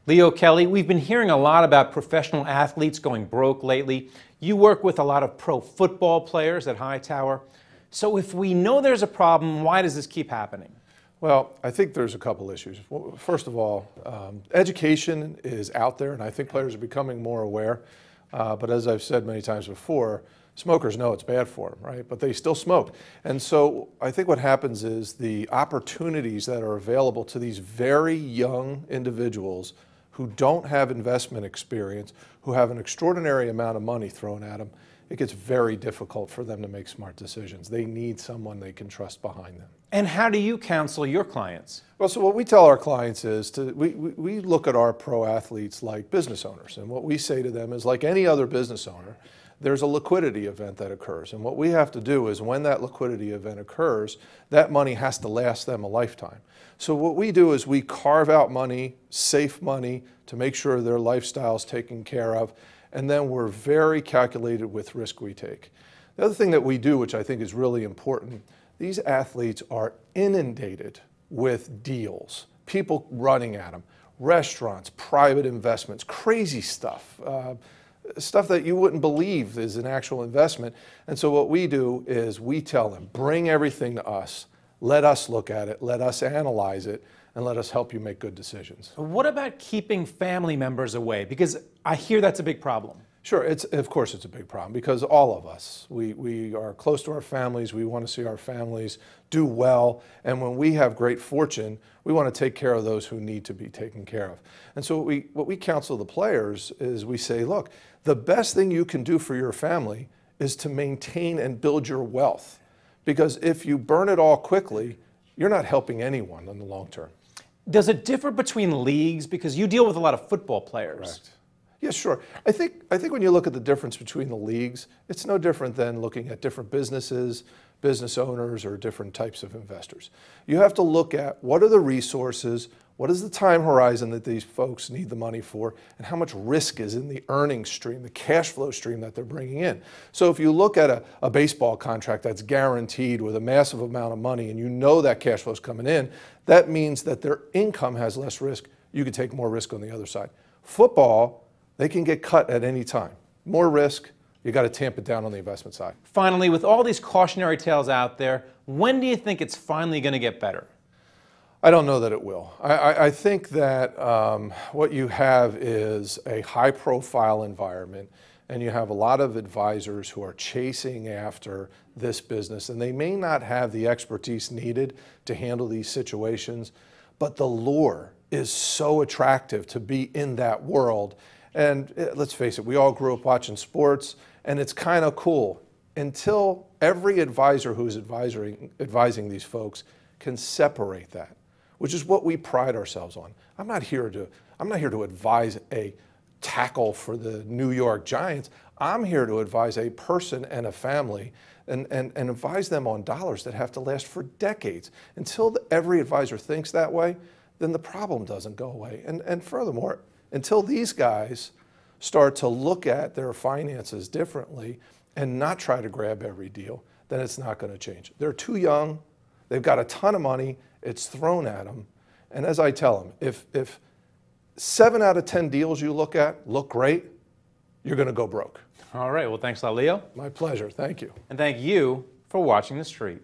Leo Kelly, we've been hearing a lot about professional athletes going broke lately. You work with a lot of pro football players at HighTower. So if we know there's a problem, why does this keep happening? Well, I think there's a couple issues. First of all, education is out there, and I think players are becoming more aware. But as I've said many times before, smokers know it's bad for them, right? But they still smoke. And so I think what happens is the opportunities that are available to these very young individuals who don't have investment experience, who have an extraordinary amount of money thrown at them, it gets very difficult for them to make smart decisions. They need someone they can trust behind them. And how do you counsel your clients? Well, so what we tell our clients is we look at our pro athletes like business owners. And what we say to them is, like any other business owner, there's a liquidity event that occurs. And what we have to do is when that liquidity event occurs, that money has to last them a lifetime. So what we do is we carve out money, safe money, to make sure their lifestyle is taken care of. And then we're very calculated with risk we take. The other thing that we do, which I think is really important, these athletes are inundated with deals, people running at them, restaurants, private investments, crazy stuff, stuff that you wouldn't believe is an actual investment. And so what we do is we tell them, bring everything to us, let us look at it, let us analyze it, and let us help you make good decisions. What about keeping family members away? Because I hear that's a big problem. Sure, of course it's a big problem because all of us, we are close to our families, we want to see our families do well, and when we have great fortune, we want to take care of those who need to be taken care of. And so what we counsel the players is we say, look, the best thing you can do for your family is to maintain and build your wealth, because if you burn it all quickly, you're not helping anyone in the long term. Does it differ between leagues? Because you deal with a lot of football players. Correct. Yeah, sure. I think when you look at the difference between the leagues, it's no different than looking at different businesses, business owners, or different types of investors. You have to look at what are the resources, what is the time horizon that these folks need the money for, and how much risk is in the earnings stream, the cash flow stream that they're bringing in. So if you look at a baseball contract that's guaranteed with a massive amount of money and you know that cash flow is coming in, that means that their income has less risk. You can take more risk on the other side. Football, they can get cut at any time. More risk, you got to tamp it down on the investment side. Finally, with all these cautionary tales out there, when do you think it's finally going to get better? I don't know that it will. I think that what you have is a high-profile environment, and you have a lot of advisors who are chasing after this business, and they may not have the expertise needed to handle these situations, but the lure is so attractive to be in that world. And let's face it, we all grew up watching sports, and it's kind of cool until every advisor who's advising these folks can separate that, which is what we pride ourselves on. I'm not here to advise a tackle for the New York Giants. I'm here to advise a person and a family and advise them on dollars that have to last for decades. Until every advisor thinks that way, then the problem doesn't go away. And furthermore, until these guys start to look at their finances differently and not try to grab every deal, then it's not going to change. They're too young. They've got a ton of money. It's thrown at them. And as I tell them, if 7 out of 10 deals you look at look great, you're going to go broke. All right. Well, thanks a lot, Leo. My pleasure. Thank you. And thank you for watching The Street.